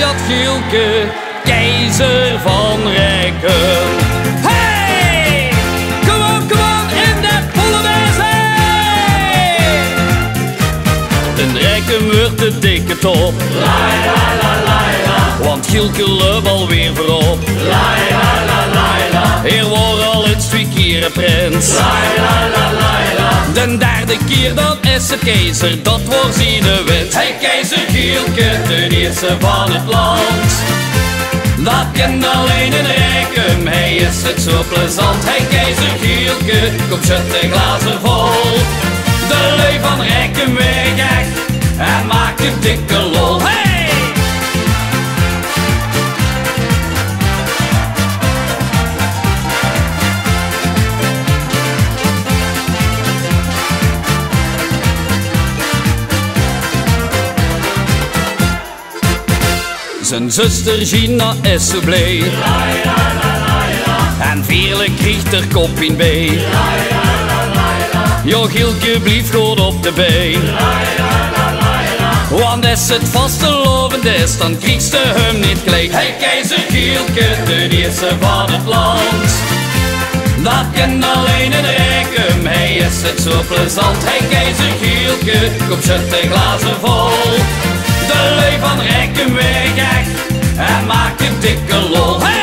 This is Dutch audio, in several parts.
Matthias Gielke, keizer van Rijken. Hey! Kom on, in de Polonaise! In Rijken wordt de dikke top. Want Gielke loopt alweer voorop. Hier wordt al het 2 keer prins. De derde keer dan is het keizer, dat wordt hij de wint. Hey keizer Gielke, de eerste van het land. Dat kent alleen in Rijken, hij is het zo plezant. Hey keizer Gielke, kom schut de glazen vol. De lui van Rijken weg en maak een dikke lol. Hey! Zijn zuster Gina is zo blij. En Veerle krijgt er kop in bij. Jo Gielke blieft goed op de been. Want als het vastelovend is, dan krijgt ze hem niet gelijk. Hey keizer Gielke, de eerste van het land. Dat kent alleen in Rijken, hij is het zo plezant. Hey keizer Gielke, kom schut de glazen vol. De lui van Rijken weg en maak een dikke lol. Hey!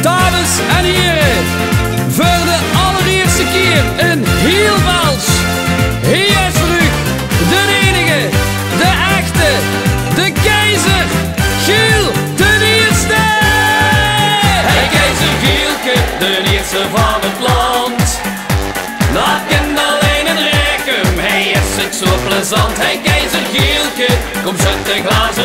Dames en heren, voor de allereerste keer in heel Wels. Hier is voor u de enige, de echte, de keizer, Giel de Eerste! Hey keizer Gielke, de eerste van het land. Dat kent alleen in Rijken, hij is het zo plezant. Hey keizer Gielke, kom schut de glazen